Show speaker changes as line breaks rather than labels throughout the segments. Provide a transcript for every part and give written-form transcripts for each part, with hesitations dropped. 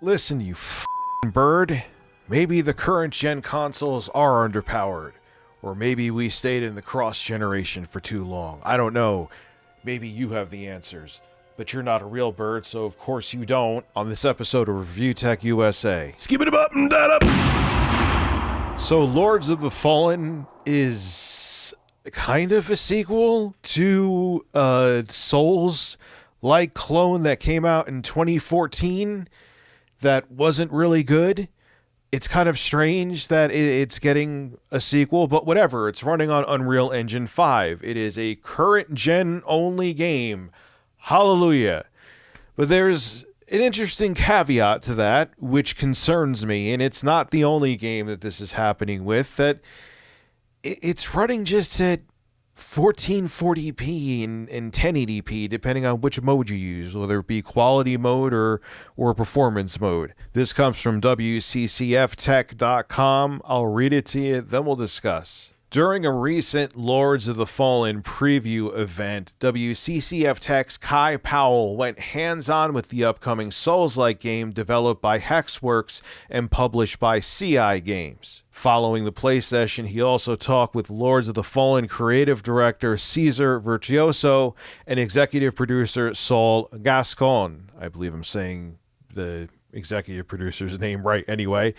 Listen, you f***ing bird. Maybe the current gen consoles are underpowered. Or maybe we stayed in the cross generation for too long. I don't know. Maybe you have the answers. But you're not a real bird, so of course you don't. On this episode of Review Tech USA.
Skip it up and that up.
So Lords of the Fallen is kind of a sequel to a Souls-like clone that came out in 2014 that wasn't really good. It's kind of strange that it's getting a sequel, but whatever. It's running on Unreal Engine 5. It is a current gen only game. Hallelujah. But there's an interesting caveat to that, which concerns me, and it's not the only game that this is happening with, that it's running just at 1440p and 1080p, depending on which mode you use, whether it be quality mode or performance mode. This comes from WCCFtech.com. I'll read it to you, then we'll discuss. During a recent Lords of the Fallen preview event, WCCF Tech's Kai Powell went hands-on with the upcoming Souls-like game developed by Hexworks and published by CI Games. Following the play session, he also talked with Lords of the Fallen creative director Cesar Virtuoso and executive producer Saul Gascon. I believe I'm saying the executive producer's name right anyway.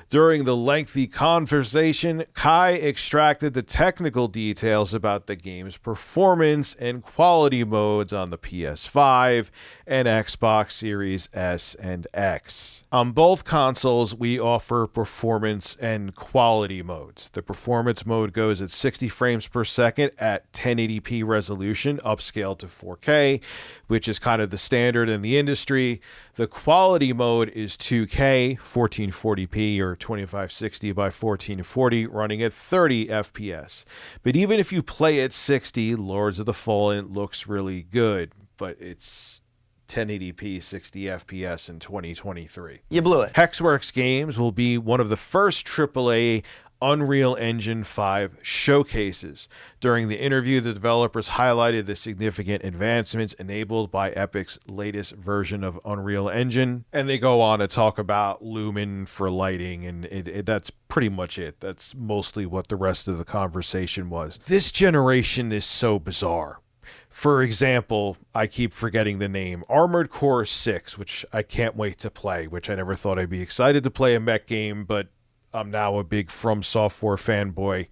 During the lengthy conversation, Kai extracted the technical details about the game's performance and quality modes on the PS5 and Xbox Series S and X. On both consoles, we offer performance and quality modes. The performance mode goes at 60 frames per second at 1080p resolution, upscaled to 4K, which is kind of the standard in the industry. The quality mode is 2K, 1440p or 2560 by 1440, running at 30 FPS. But even if you play at 60, Lords of the Fallen looks really good, but it's 1080p 60 FPS in 2023.
You blew it.
Hexworks Games will be one of the first AAA Unreal Engine 5 showcases. During the interview, the developers highlighted the significant advancements enabled by Epic's latest version of Unreal Engine, and they go on to talk about Lumen for lighting, and that's pretty much it. That's mostly what the rest of the conversation was. This generation is so bizarre. For example, I keep forgetting the name, Armored Core 6, which I can't wait to play, which I never thought I'd be excited to play a mech game, but I'm now a big From Software fanboy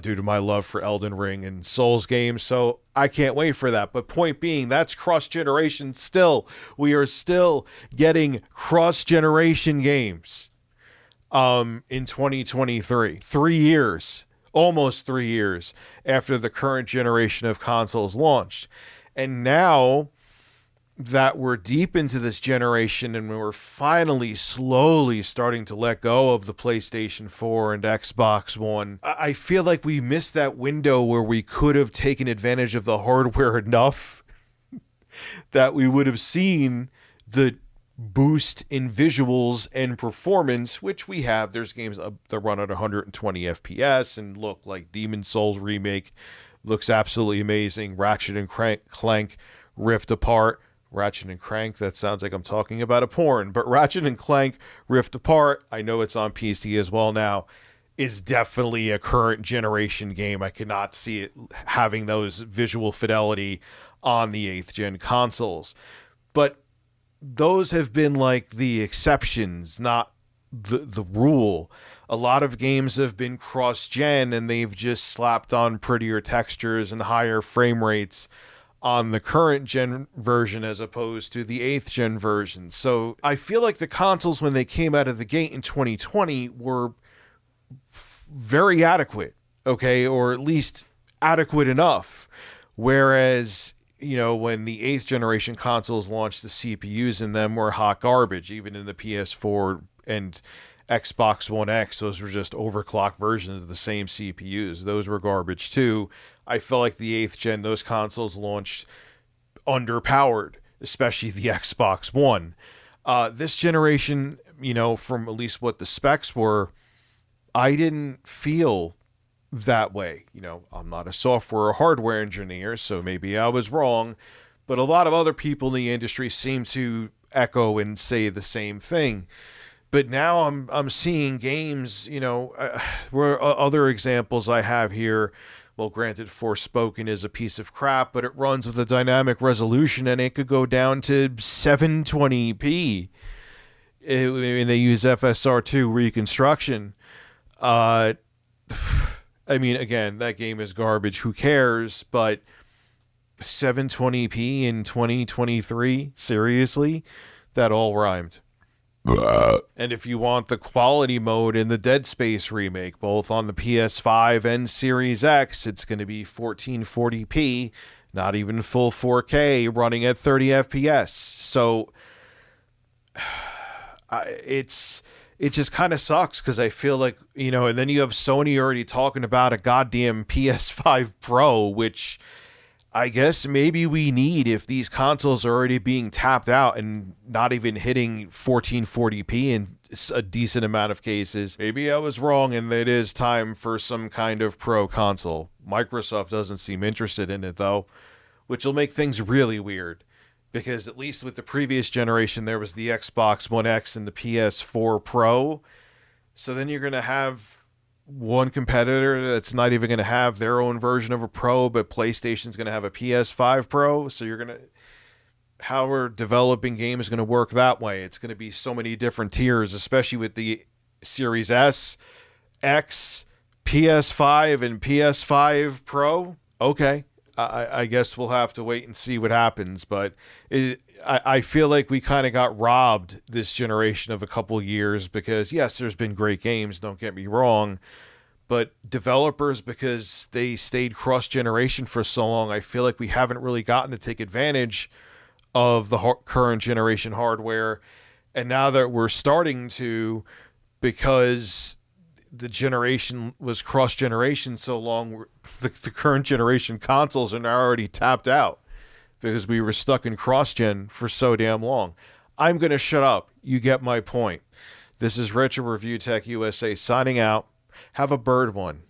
due to my love for Elden Ring and Souls games, so I can't wait for that. But point being, that's cross-generation still. We are still getting cross-generation games in 2023. 3 years. Almost 3 years after the current generation of consoles launched. And now that we're deep into this generation and we're finally slowly starting to let go of the PlayStation 4 and Xbox One, I feel like we missed that window where we could have taken advantage of the hardware enough that we would have seen the boost in visuals and performance, which we have. There's games that run at 120 FPS and look like Demon's Souls Remake looks absolutely amazing. Ratchet and Clank Rift Apart. Ratchet and Crank, that sounds like I'm talking about a porn, but Ratchet and Clank Rift Apart, I know it's on PC as well now, is definitely a current generation game. I cannot see it having those visual fidelity on the 8th gen consoles. But those have been like the exceptions, not the rule. A lot of games have been cross-gen and they've just slapped on prettier textures and higher frame rates on the current gen version as opposed to the 8th gen version. So I feel like the consoles, when they came out of the gate in 2020, were very adequate, okay, or at least adequate enough. Whereas, you know, when the 8th generation consoles launched, the CPUs in them were hot garbage. Even in the PS4 and Xbox One X, those were just overclocked versions of the same CPUs. Those were garbage too. I feel like the 8th gen, those consoles launched underpowered, especially the Xbox One. This generation, you know, from at least what the specs were, I didn't feel that way. You know, I'm not a software or hardware engineer, so maybe I was wrong, but a lot of other people in the industry seem to echo and say the same thing. But now I'm seeing games, where other examples I have here. Well, granted, Forspoken is a piece of crap, but it runs with a dynamic resolution, and it could go down to 720p. And they use FSR2 reconstruction. I mean, again, that game is garbage. Who cares? But 720p in 2023? Seriously? That all rhymed. And if you want the quality mode in the Dead Space remake, both on the PS5 and Series X, it's going to be 1440p, not even full 4K, running at 30 FPS. So it just kind of sucks because I feel like, and then you have Sony already talking about a goddamn PS5 Pro, which I guess maybe we need if these consoles are already being tapped out and not even hitting 1440p in a decent amount of cases. Maybe I was wrong and it is time for some kind of Pro console. Microsoft doesn't seem interested in it though, which will make things really weird. Because at least with the previous generation, there was the Xbox One X and the PS4 Pro. So then you're going to have one competitor that's not even going to have their own version of a Pro, but PlayStation's going to have a PS5 Pro. So how we're developing games is going to work that way. It's going to be so many different tiers, especially with the Series S, X, PS5, and PS5 Pro. Okay. I guess we'll have to wait and see what happens, but I feel like we kind of got robbed this generation of a couple years because, yes, there's been great games, don't get me wrong, but developers, because they stayed cross-generation for so long, I feel like we haven't really gotten to take advantage of the current generation hardware, and now that we're starting to, because the generation was cross-generation so long, the current generation consoles are now already tapped out because we were stuck in cross-gen for so damn long. I'm going to shut up. You get my point. This is Retro Review Tech USA signing out. Have a bird one.